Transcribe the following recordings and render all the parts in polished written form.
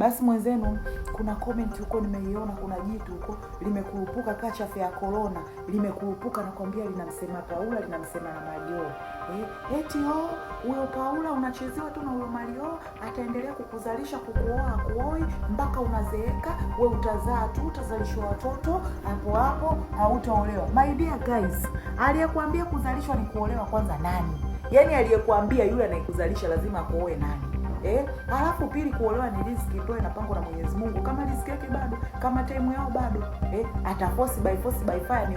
Basi mwenzenu, kuna comment huko nimeiona, kuna jitu huko limekurupuka kachafu ya corona, limekurupuka na kwambia linamsema Paula, linamsema na Mario. Eti huyo Paula unachezewa tu na huyo Mario, ataendelea kukuzalisha, kukuoa kuoi mpaka unazeeka, wewe utazaa tu, utazalishwa watoto hapo hapo, hautaolewa. My dear guys, aliyekuambia kuzalishwa ni kuolewa kwanza nani? Yaani aliyekuambia yule anayekuzalisha lazima akuoe nani? Alafu pili, kuolewa ni riziki, ndio inapangwa na Mwenyezi Mungu. Kama riziki yake bado, kama time yao bado, ataforce by fire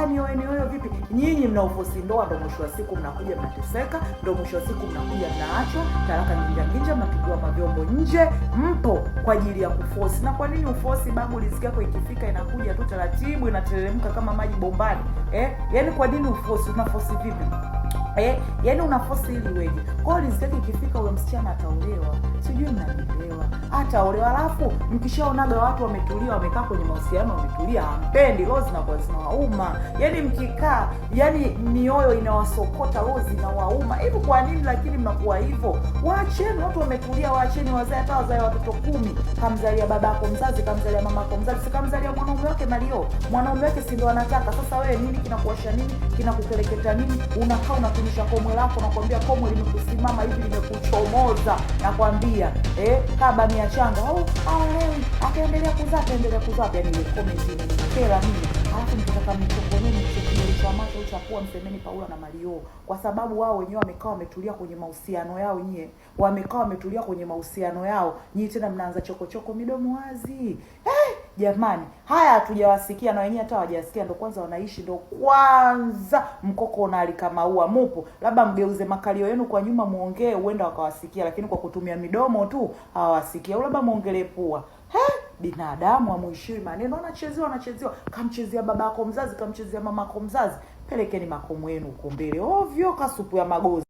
nioe vipi? Nyinyi mnaoforce ndoa, ndio mwisho wa siku mnakuja mnateseka, ndio mwisho wa siku mnakuja mnaachwa, talaka nginja, mnapigiwa mavyombo nje, mpo kwa ajili ya kuforce. Na kwa nini uforce babu? Riziki yako ikifika inakuja tu taratibu, inateremka kama maji bombani. Yaani kwa nini uforce? Unaforce vipi? Yaani unaforce ili weje? Kwa hiyo riziki ikifika ule msichana ataolewa. Sijui mnanielewa. Ataolewa, alafu mkishaonaga watu wametulia, wamekaa kwenye mahusiano wametulia, hampendi, roho zinakuwa zinawauma. Yaani mkikaa, yaani mioyo inawasokota, roho zinawauma. Hivi kwa nini lakini mnakuwa hivyo? Waacheni watu wametulia, waacheni wazae, hata wazae watoto 10. Kamzalia babako mzazi, kamzalia mamako mzazi, sikamzalia mwanaume wake Mario. Mwanaume wake si ndio anataka. Sasa wewe nini kinakuasha nini? Kinakukeleketa nini? Unakaa unakunisha komwe lako, nakwambia komwe limekusimama hivi, limekuchomoza, nakwambia kaba mia changa. Akaendelea kuzaa. Yaani ile comment imenikera mimi. Alafu mtaka mchokoneni mchekelesha macho uchakuwa msemeni Paula na Mario, kwa sababu wao wenyewe wamekaa wametulia kwenye mahusiano yao. Nyie wamekaa wametulia kwenye mahusiano yao, nyie tena mnaanza chokochoko midomo wazi. Jamani, haya hatujawasikia, na wenyewe hata hawajasikia, ndo kwanza wanaishi, ndo kwanza mkoko unalika maua. Mupo labda mgeuze makalio yenu kwa nyuma muongee, huenda wakawasikia, lakini kwa kutumia midomo tu hawasikia. Labda muongelee pua. Binadamu amuishiwi maneno, anachezewa. Kamchezea babako mzazi, kamchezea mamako mzazi. Pelekeni makomo yenu huko mbele ovyo, kasupu ya magozi.